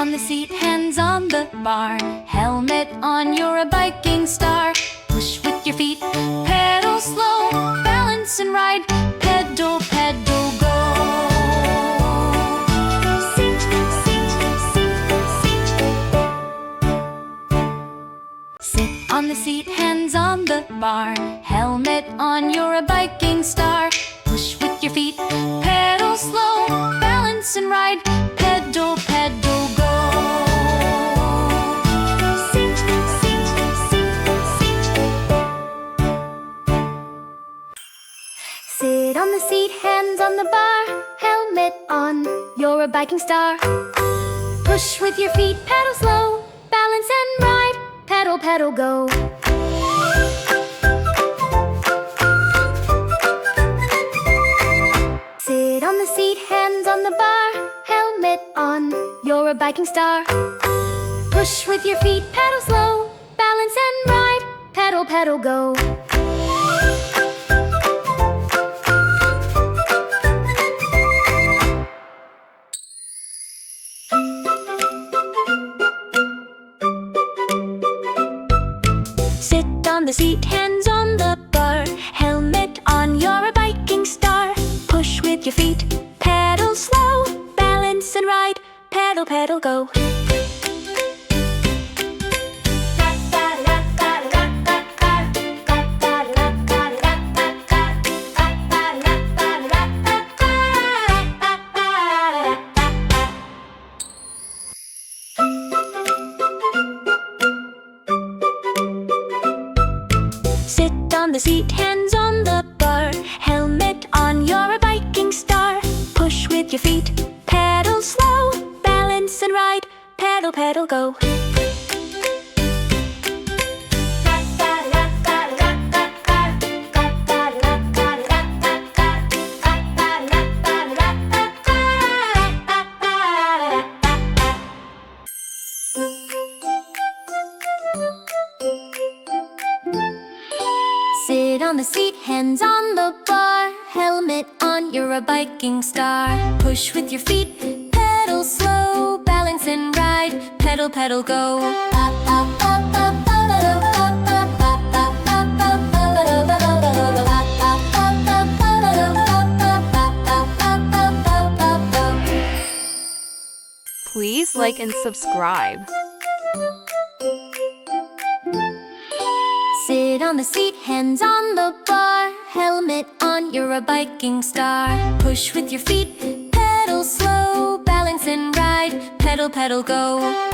on the seat, hands on the bar. Helmet on, you're a biking star. Push with your feet, pedal slow. Balance and ride, pedal, pedal, go. Seat, seat, seat, seat. Sit on the seat, hands on the bar. Helmet on, you're a biking star. Push with your feet, pedal slow. Balance and ride, pedal, pedal, go. Seat, seat, seat, seat. Sit on the seat, hands on the bar. Helmet on, you're a biking star. Push with your feet, pedal slow. Balance and ride, pedal, pedal, go. Sit on the seat, hands on the bar. Helmet on, you're a biking star. Push with your feet, pedal slow. Balance and ride, pedal, pedal, go. Sit on the seat, hands on the bar. Helmet on, you're a biking star. Push with your feet, pedal slow. Balance and ride, pedal, pedal, go. Sit on the seat, hands on the bar. Helmet on, you're a biking star. Push with your feet, pedal slow. Balance and ride, pedal, pedal, go. Sit on the seat, hands on the bar. Helmet on, you're a biking star. Push with your feet, pedal slow. Balance and ride, pedal, pedal, go. Please like and subscribe. Sit on the seat, hands on the bar. Helmet on, you're a biking star. Push with your feet, pedal slow. Balance and ride, pedal, pedal, go.